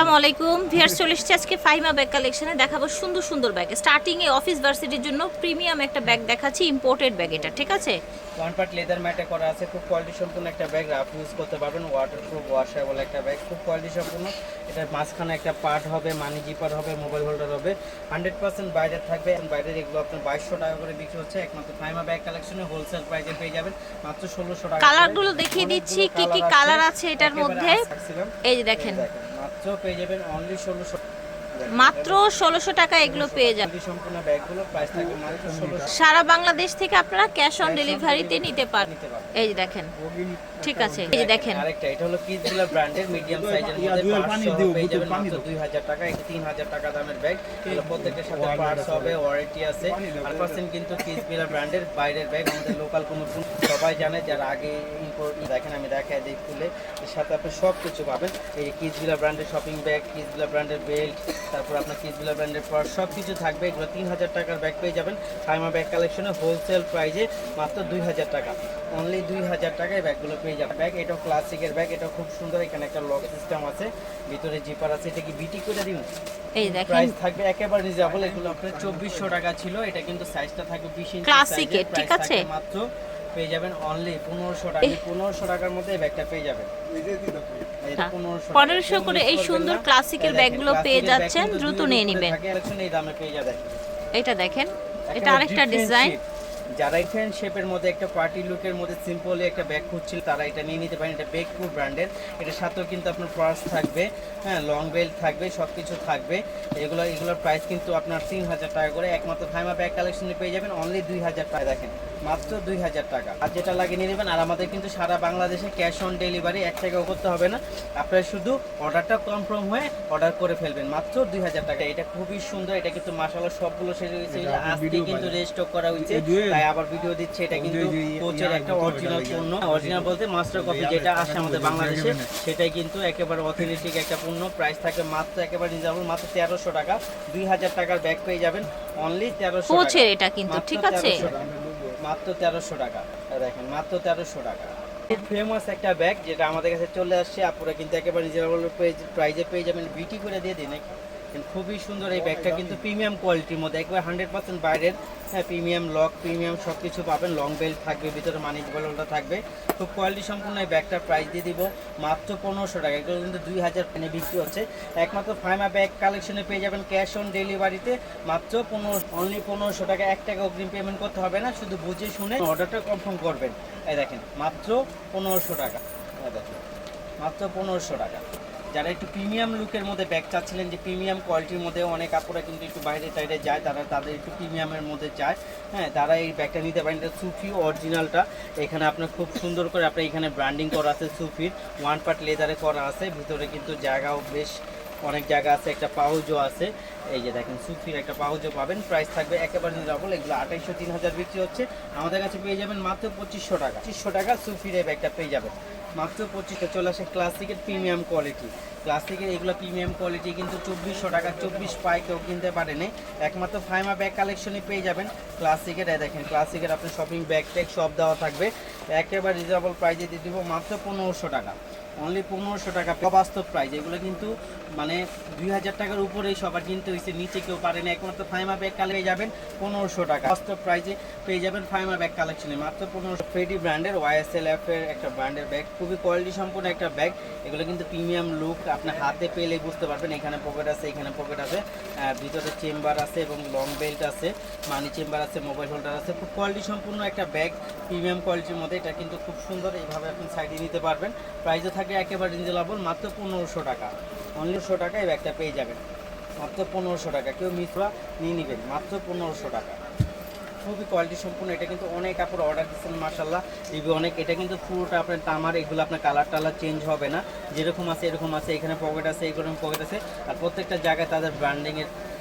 আসসালামু আলাইকুম ভিউয়ার্স, চলে এসেছি আজকে ফাইমা ব্যাগ কালেকশনে। দেখাবো সুন্দর সুন্দর ব্যাগ। স্টার্টিং এ অফিস ভার্সিটির জন্য প্রিমিয়াম একটা ব্যাগ দেখাচ্ছি, ইম্পোর্টেড ব্যাগ এটা, ঠিক আছে? ওয়ান পার্ট লেদার ম্যাটে করা আছে, খুব কোয়ালিটি সম্পূর্ণ একটা ব্যাগ, রাফ ইউজ করতে পারবেন, ওয়াটারপ্রুফ ওয়াশেবল একটা ব্যাগ, খুব কোয়ালিটি সম্পূর্ণ। এটার মাঝখানে একটা পার্ট হবে, মানি জিপার হবে, মোবাইল হোল্ডার হবে, 100% বাইরে থাকবে। বাইরের এগুলো আপনার 2200 টাকা করে বিক্রি হচ্ছে একমাত্র ফাইমা ব্যাগ কালেকশনে, হোলসেল প্রাইসে পেয়ে যাবেন মাত্র 1600 টাকা। কালারগুলো দেখিয়ে দিচ্ছি কি কি কালার আছে এটার মধ্যে। এই যে দেখেন, মাত্র পেয়ে যাবেন অনলি 1600, মাত্র 1600 টাকা এগুলো পেয়ে যাবেন। সম্পূর্ণ ব্যাগগুলো প্রাইস থাকবে মাত্র 1600। সারা বাংলাদেশ থেকে আপনারা ক্যাশ অন ডেলিভারিতে নিতে পারেন। এই যে দেখেন, ঠিক আছে। এই যে দেখেন, আরেকটা এটা হলো কিডসগুলা ব্র্যান্ডের মিডিয়াম সাইজের মধ্যে 500 পেয়ে যাবেন মাত্র 2000 টাকা। এটা 3000 টাকা দামের ব্যাগ। এগুলো প্রত্যেকটার সাথে পার্টস হবে, ওয়ারেন্টি আছে। আর পার্সেন্ট কিন্তু কিডসগুলা ব্র্যান্ডের বাইরের ব্যাগ, আমাদের লোকাল কোনো সবাই জানে যারা আগে ইম্পোর্ট। দেখেন আমি দেখাই দিই খুলে, এর সাথে আপনি সব কিছু পাবেন। এই কিডসগুলা ব্র্যান্ডের শপিং ব্যাগ, কিডসগুলা ব্র্যান্ডের বেল্ট, তারপর আপনার কিডসগুলা ব্র্যান্ডের পার্স সব কিছু থাকবে। এগুলো 3000 টাকার ব্যাগ পেয়ে যাবেন ফাইমা ব্যাগ কালেকশনে, হোলসেল প্রাইজে মাত্র 2000 টাকা। অনলি 2000 টাকায় ব্যাগগুলো পেয়ে যাবেন। ব্যাগ এটাও ক্লাসিকের ব্যাগ, এটাও খুব সুন্দর। এখানে একটা লক সিস্টেম আছে, ভিতরে জিপার আছে। এটা কি বিটি করে দিন? এই দেখেন, প্রাইস থাকবে একেবারে রিজনেবল। এগুলো আপনার 2400 টাকা ছিল, এটা কিন্তু সাইজটা থাকবে 20 ইঞ্চি ক্লাসিকের, ঠিক আছে? মাত্র পেয়ে যাবেন অনলি 1500 টাকা। 1500 টাকার মধ্যে এই ব্যাগটা পেয়ে যাবেন। 1500 করে এই সুন্দর ক্লাসিকের ব্যাগগুলো পেয়ে যাচ্ছেন, দ্রুত নিয়ে নেবেন। এই দামে পেয়ে যাবেন। এটা দেখেন, এটা আরেকটা ডিজাইন। যারা এখানে শেপের মধ্যে একটা পার্টি লুকের মধ্যে সিম্পলি একটা ব্যাগ খুঁজছিল তারা এটা নিয়ে নিতে পারেন। এটা বেকপুর ব্র্যান্ডের, এটার সাথেও কিন্তু আপনার পার্স থাকবে, হ্যাঁ, লং বেল্ট থাকবে, সব কিছু থাকবে। এগুলোর প্রাইস কিন্তু আপনার 3000 টাকা করে। একমাত্র ফাইমা ব্যাগ কালেকশনে পেয়ে যাবেন অনলি 2000 টাকা। দেখেন মাত্র 2000 টাকা। আর যেটা লাগিয়ে নিয়ে নেবেন। আর আমাদের কিন্তু সারা বাংলাদেশে ক্যাশ অন ডেলিভারি, 1 টাকাও করতে হবে না। আপনার শুধু অর্ডারটা কনফার্ম হয়ে অর্ডার করে ফেলবেন মাত্র 2000 টাকা। এটা খুবই সুন্দর। এটা কিন্তু মাশাআল্লাহ সবগুলো শেষ হয়েছে, আজকে কিন্তু রেস্টক করা হয়েছে, তাই আবার ভিডিও দিচ্ছে। এটা কিন্তু কোচের একটা অরিজিনাল পণ্য, অরিজিনাল বলতে মাস্টার কপি যেটা আসে আমাদের বাংলাদেশে, সেটাই কিন্তু একেবারে অথেন্টিক একটা পণ্য। প্রাইস থাকে মাত্র একেবারে রিজনেবল, মাত্র 1300 টাকা। 2000 টাকার ব্যাগ পেয়ে যাবেন অনলি 1300 টাকা। কোচের এটা কিন্তু, ঠিক আছে? মাত্র 1300 টাকা। দেখেন মাত্র 1300 টাকা। খুব ফেমাস একটা ব্যাগ যেটা আমাদের কাছে চলে আসছে, আপনারা কিন্তু একেবারে রিজনেবল প্রাইজে পেয়ে যাবেন। বিটি করে দিয়ে দিন। খুবই সুন্দর এই ব্যাগটা, কিন্তু প্রিমিয়াম কোয়ালিটির মধ্যে, একবার 100% বাইরের, হ্যাঁ, প্রিমিয়াম লক, প্রিমিয়াম সব কিছু পাবেন। লং বেল্ট থাকবে, ভিতরে মানি হোল্ডার থাকবে, খুব কোয়ালিটি সম্পূর্ণ। এই ব্যাগটার প্রাইস দিয়ে দিব মাত্র 1500 টাকা। এগুলো কিন্তু 2000 বিক্রি হচ্ছে। একমাত্র ফাইমা ব্যাগ কালেকশনে পেয়ে যাবেন ক্যাশ অন ডেলিভারিতে মাত্র অনলি 1500 টাকা। 1 টাকা অগ্রিম পেমেন্ট করতে হবে না, শুধু বুঝে শুনে অর্ডারটা কনফার্ম করবেন। এই দেখেন মাত্র 1500 টাকা। দেখেন মাত্র 1500 টাকা। যারা একটু প্রিমিয়াম লুকের মধ্যে ব্যাগ চাচ্ছিলেন, যে প্রিমিয়াম কোয়ালিটির মধ্যে, অনেক কাপড়রা কিন্তু একটু বাইরে টাইরে যায়, তাদের একটু প্রিমিয়ামের মধ্যে চায়, হ্যাঁ, তারা এই ব্যাগটা নিতে পারেন। এটা সুফি অরিজিনালটা, এখানে আপনার খুব সুন্দর করে আপনার এখানে ব্র্যান্ডিং করা আছে সুফির, ওয়ান পার্ট লেদারে করা আছে, ভিতরে কিন্তু জায়গাও বেশ অনেক জায়গা আছে, একটা পাউজও আছে। এই যে দেখেন সুফির একটা পাউজও পাবেন। প্রাইস থাকবে একেবারে রিজনেবল। এগুলো 2800 3000 বিক্রি হচ্ছে, আমাদের কাছে পেয়ে যাবেন মাত্র 2500 টাকা। 2500 টাকা সুফির এই ব্যাগটা পেয়ে যাবেন মাত্র 2500। চলে আসে ক্লাসিকের প্রিমিয়াম কোয়ালিটি। ক্লাসিকের এগুলো প্রিমিয়াম কোয়ালিটি কিন্তু 2400 টাকা, 24 পাই কেউ কিনতে পারেনি। একমাত্র ফাইমা ব্যাগ কালেকশনে পেয়ে যাবেন ক্লাসিকের। দেখেন ক্লাসিকের আপনার শপিং ব্যাগ ট্যাগ সব দেওয়া থাকবে, একেবারে রিজনেবল প্রাইসে দিয়ে দিব মাত্র 1500 টাকা। অনলি 1500 টাকা বাস্তব প্রাইস। এগুলো কিন্তু মানে 2000 টাকার উপরেই সবার কিনতে হয়েছে, নিচে কেউ পারে না। একমাত্র ফাইমা ব্যাগ কালে পেয়ে যাবেন 1500 টাকা। বাস্তব প্রাইসে পেয়ে যাবেন ফাইমা ব্যাগ কালেকশনে মাত্র 1500। ফ্রেডি ব্র্যান্ডের YSLF এর একটা ব্র্যান্ডের ব্যাগ, খুবই কোয়ালিটি সম্পূর্ণ একটা ব্যাগ। এগুলো কিন্তু প্রিমিয়াম লুক, আপনার হাতে পেলেই বুঝতে পারবেন। এখানে পকেট আছে, এখানে পকেট আছে, ভিতরে চেম্বার আছে এবং লং বেল্ট আছে, মানি চেম্বার আছে, মোবাইল হোল্ডার আছে। খুব কোয়ালিটি সম্পূর্ণ একটা ব্যাগ, প্রিমিয়াম কোয়ালিটির মধ্যে। এটা কিন্তু খুব সুন্দর, এইভাবে আপনি সাইডে নিতে পারবেন। প্রাইসও থাকে একেবারে রিজনেবল, মাত্র 1500 টাকা। অনলি 100 টাকা এই ব্যাগটা পেয়ে যাবেন মাত্র 1500 টাকা। কেউ মিসরা নিয়ে নেবেন মাত্র 1500 টাকা। খুবই কোয়ালিটি সম্পূর্ণ। এটা কিন্তু অনেক কাপড় অর্ডার দিচ্ছেন মাশাআল্লাহ, রিভিউ অনেক। এটা কিন্তু পুরোটা আপনার তামার, এগুলো আপনার কালার টালার চেঞ্জ হবে না, যেরকম আছে এরকম আছে। এখানে পকেট আছে, এরকম পকেট আছে, আর প্রত্যেকটা জায়গায় তাদের ব্র্যান্ডিংয়ের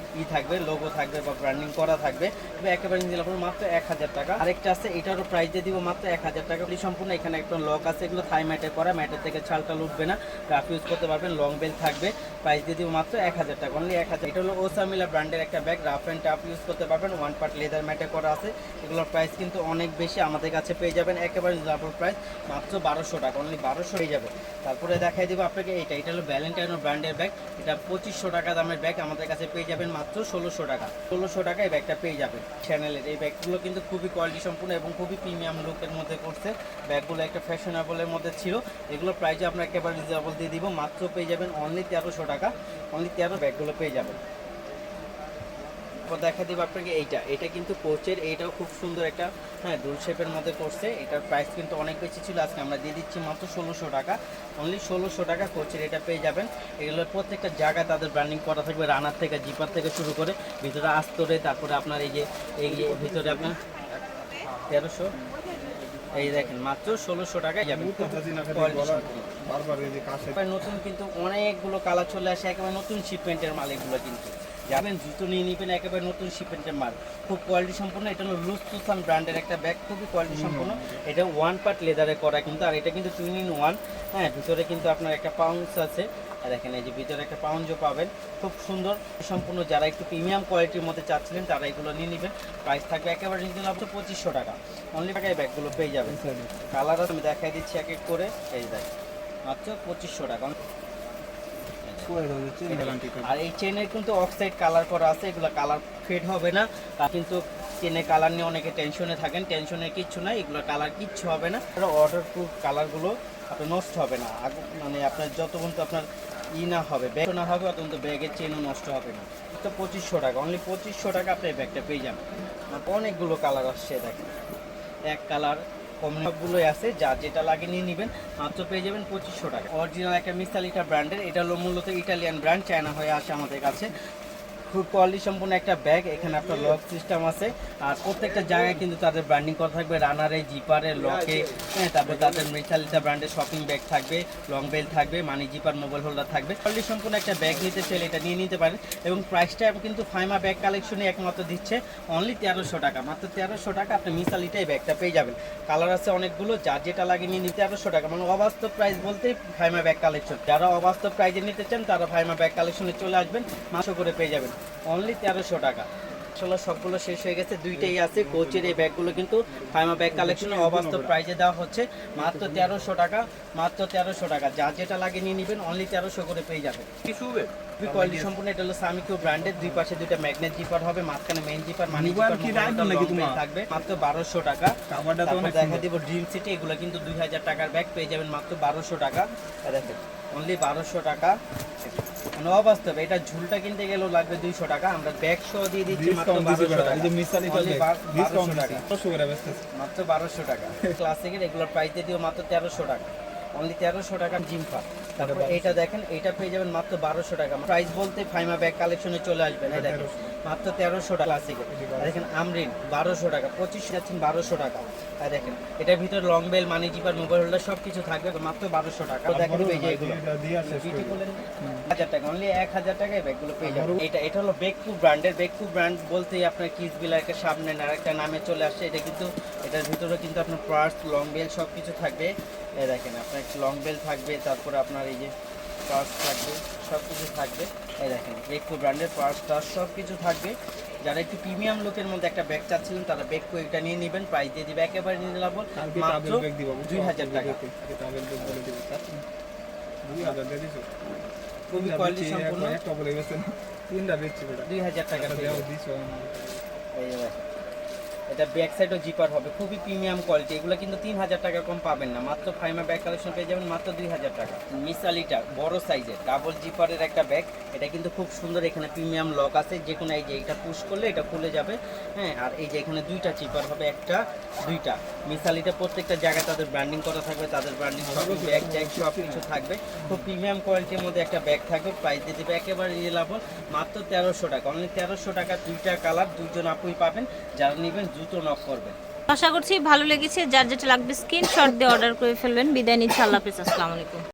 থাকবে, লোগো থাকবে বা ব্র্যান্ডিং করা থাকবে, তবে একেবারে রিজনেবল মাত্র 1000 টাকা। আরেকটা আছে, এটারও প্রাইস দিয়ে দিব মাত্র 1000 টাকা। সম্পূর্ণ এখানে একটা লক আছে, এগুলো থাই ম্যাটে করা, ম্যাটের থেকে ছালটা উঠবে না, রাফ ইউজ করতে পারবেন, লং বেল থাকবে। প্রাইস দিয়ে দিব মাত্র 1000 টাকা, অনলি 1000। এটা হলো ওসামিলা ব্র্যান্ডের একটা bag, rough and tough use করতে পারবেন, ওয়ান পার্ট লেদার ম্যাটে করা আছে। এগুলোর প্রাইস কিন্তু অনেক বেশি, আমাদের কাছে পেয়ে যাবেন একেবারে রিজনেবল প্রাইস মাত্র 1200 টাকা, অনলি 1200 হয়ে যাবে। তারপরে দেখাই দেবো আপনাকে এটা হলো ভ্যালেন্টাইনো ব্র্যান্ডের ব্যাগ, এটা 2500 টাকা দামের ব্যাগ, আমাদের কাছে পেয়ে যাবেন মাত্র 1600 টাকা। 1600 টাকা এই ব্যাগটা পেয়ে যাবেন। চ্যানেলের এই ব্যাগগুলো কিন্তু খুবই কোয়ালিটি সম্পূর্ণ এবং খুবই প্রিমিয়াম লুকের মধ্যে করছে। ব্যাগগুলো একটা ফ্যাশনেবলের মধ্যে ছিল, এগুলো প্রাইসে আপনার একেবারে রিজনেবল দিয়ে দিব, মাত্র পেয়ে যাবেন অনলি 1300 টাকা, অনলি 13 ব্যাগগুলো পেয়ে যাবেন। দেখা দিব আপনাকে এটা কিন্তু কোচের, এইটাও খুব সুন্দর একটা ডুল শেপের মধ্যে করছে। এটার প্রাইস কিন্তু অনেক বেশি ছিল, আজকে আমরা দিয়ে দিচ্ছি মাত্র 1600 টাকা, অনলি 1600 টাকা কোচের এটা পেয়ে যাবেন। এগুলোর প্রত্যেকটা জায়গায় তাদের ব্র্যান্ডিং করা থাকবে, রানার থেকে জিপার থেকে শুরু করে ভিতরে আস্তরে, তারপরে আপনার এই যে ভিতরে আপনার 1300, এই দেখেন মাত্র 1600 টাকায় যাবেন। নতুন কিন্তু অনেকগুলো কালার চলে আসে, একেবারে নতুন শিপমেন্টের মাল এগুলো কিন্তু যাবেন, জুতো নিয়ে নিবেন, একেবারে নতুন শিপমেন্টের মাল, খুব কোয়ালিটি সম্পূর্ণ। এটা হলো লুজ তুসান ব্র্যান্ডের একটা ব্যাগ, খুবই কোয়ালিটি সম্পূর্ণ। এটা ওয়ান পার্ট লেদারে করা কিন্তু, আর এটা কিন্তু 2 in 1। ভিতরে কিন্তু আপনার একটা পাউন্স আছে, আর এখানে এই যে ভিতরে একটা পাউন্সও পাবেন, খুব সুন্দর সম্পূর্ণ। যারা একটু প্রিমিয়াম কোয়ালিটির মধ্যে চাচ্ছিলেন তারা এগুলো নিয়ে নেবেন, প্রাইস থাকবে একেবারে রিজনেবল 2500 টাকা, অনলি টাকায় ব্যাগগুলো পেয়ে যাবেন। কালার আমি দেখাই দিচ্ছি এক এক করে, এই দেখ মাত্র 2500 টাকা। আর এই চেনের কিন্তু অক্সাইড কালার করা আছে, এগুলো কালার ফেড হবে না, কিন্তু চেনে কালার নিয়ে অনেকে টেনশনে থাকেন, টেনশনের কিচ্ছু নাই, এগুলো কালার কিচ্ছু হবে না। ওয়াটার প্রুফ কালারগুলো আপনার নষ্ট হবে না, মানে আপনার যত পর্যন্ত আপনার না হবে, ব্যাগ না হবে অত্যন্ত ব্যাগের চেনও নষ্ট হবে না। তো 2500 টাকা, অনলি 2500 টাকা আপনি এই ব্যাগটা পেয়ে যাবেন। অনেকগুলো কালার আসছে, দেখেন এক কালার সবগুলোই আছে, যা যেটা লাগে নিয়ে নেবেন, মাত্র পেয়ে যাবেন 2500 টাকা। অরিজিনাল একটা মিসালিটা ব্র্যান্ডের, এটা হলো মূলত ইটালিয়ান ব্র্যান্ড, চায়না হয়ে আসে আমাদের কাছে। খুব কোয়ালিটি সম্পূর্ণ একটা ব্যাগ, এখানে আপনার লক সিস্টেম আছে, আর প্রত্যেকটা জায়গায় কিন্তু তাদের ব্র্যান্ডিং করা থাকবে, রানারে, জিপারে, লকে, তারপর তাদের মিসালিটা ব্র্যান্ডের শপিং ব্যাগ থাকবে, লং বেল থাকবে, মানি জিপার, মোবাইল হোল্ডার থাকবে। কোয়ালিটি সম্পূর্ণ একটা ব্যাগ নিতে চাইলে এটা নিয়ে নিতে পারেন, এবং প্রাইসটা কিন্তু ফাইমা ব্যাগ কালেকশনে একমাত্র দিচ্ছে অনলি 1300 টাকা, মাত্র 1300 টাকা আপনি মিসালিটা এই ব্যাগটা পেয়ে যাবেন। কালার আছে অনেকগুলো, যার যেটা লাগে নিয়ে নিতে 1300 টাকা, মানে অবাস্তব প্রাইস বলতে ফাইমা ব্যাগ কালেকশন। যারা অবাস্তব প্রাইজে নিতে চান তারা ফাইমা ব্যাগ কালেকশনে চলে আসবেন, 500 করে পেয়ে যাবেন, অনলি 1300 টাকা। আসলে সবগুলো শেষ হয়ে গেছে, দুইটাই আছে কোচের। এই ব্যাগগুলো কিন্তু ফাইমা ব্যাগ কালেকশনে অবাস্তব প্রাইজে দেওয়া হচ্ছে, মাত্র 1300 টাকা, মাত্র 1300 টাকা। যা যেটা লাগে নিয়ে নেবেন, অনলি 1300 করে পেয়ে যাবেন। খুবই কোয়ালিটি সম্পূর্ণ। এটা হলো সামিকিউ ব্র্যান্ডের, দুই পাশে দুইটা ম্যাগনেট জিপার হবে, মাঝখানে মেইন জিপার, মানি জিপার থাকবে, মাত্র 1200 টাকা। দেখা দিব ড্রিম সিটি, এগুলো কিন্তু 2000 টাকার ব্যাগ পেয়ে যাবেন মাত্র 1200 টাকা। দেখেন অনলি 1200 টাকা, মানে অবাস্তব। এটা ঝুলটা কিনতে গেলেও লাগবে 200 টাকা, আমরা ব্যাগ সহ দিয়ে দিচ্ছি মাত্র 1200 টাকা, মাত্র 1200 টাকা। ক্লাসিকের এগুলোর প্রাইস দিয়ে দিও মাত্র 1300 টাকা, অনলি 1300 টাকা জিম্পা। তারপর এইটা দেখেন, এইটা পেয়ে যাবেন মাত্র 1200 টাকা। প্রাইস বলতে ফাইমা ব্যাগ কালেকশনে চলে আসবেন, এই দেখেন মাত্র 1300 টাকা ক্লাসিকের। দেখেন আমরিন 1200 টাকা, 25 যাচ্ছেন 1200 টাকা। আর দেখেন এটার ভিতরে long belt, money zipper, mobile holder সব কিছু থাকবে, মাত্র 1200 টাকা। দেখেন এই যে এগুলো 1000 টাকা, অনলি 1000 টাকায় ব্যাগগুলো পেয়ে যাবেন। এটা হলো বেকফু ব্র্যান্ডের। বেকফু ব্র্যান্ড বলতেই আপনার কিস বিলারের সামনে আরেকটা নামে চলে আসছে। এটা কিন্তু এটার ভিতরে কিন্তু আপনার পার্স, লং বেল সব কিছু থাকবে। এই দেখেন আপনার লং বেল থাকবে, তারপরে আপনার এই যে পার্স থাকবে, সব কিছু থাকবে। এই দেখেন বেকফু ব্র্যান্ডের পার্স টার্স সব কিছু থাকবে। যারা একটু প্রিমিয়াম লুকের মধ্যে একটা ব্যাগ চাচ্ছিলেন তারা বেকফু এটা নিয়ে নেবেন, প্রাইস দিয়ে দিবে একেবারে রিজনেবল, মাত্র 2000 টাকা। খুবই কোয়ালিটি সম্পূর্ণ, 2000 টাকা। এই যে এটা ব্যাক সাইডও জিপার হবে, খুবই প্রিমিয়াম কোয়ালিটি। এগুলো কিন্তু 3000 টাকা কম পাবেন না, মাত্র ফাইমা ব্যাগ কালেকশন পেয়ে যাবেন মাত্র 2000 টাকা। মিসালিটা বড় সাইজের ডাবল জিপারের একটা ব্যাগ, এটা কিন্তু খুব সুন্দর। এখানে প্রিমিয়াম লক আছে, যে কোনো এই যে এটা পুশ করলে এটা খুলে যাবে, আর এই যে এখানে দুইটা জিপার হবে, একটা দুইটা। মিসালিটা প্রত্যেকটা জায়গায় তাদের ব্র্যান্ডিং করা থাকবে, তাদের ব্র্যান্ডিং ব্যাগ ট্যাগ সব কিছু থাকবে, খুব প্রিমিয়াম কোয়ালিটির মধ্যে একটা ব্যাগ থাকবে। প্রাইস দিয়ে দেবে একেবারে রিজনেবল, মাত্র 1300 টাকা, অনলি 1300 টাকা। দুইটা কালার, দুইজন আপুই পাবেন, যারা নেবেন জুতো নক করবেন। আশা করছি ভালো লেগেছে, যার যেটা লাগবে স্ক্রিনশট দিয়ে অর্ডার করে ফেলবেন। বিদায় নিচ্ছি, আল্লাহ হাফেজ, আসসালামু আলাইকুম।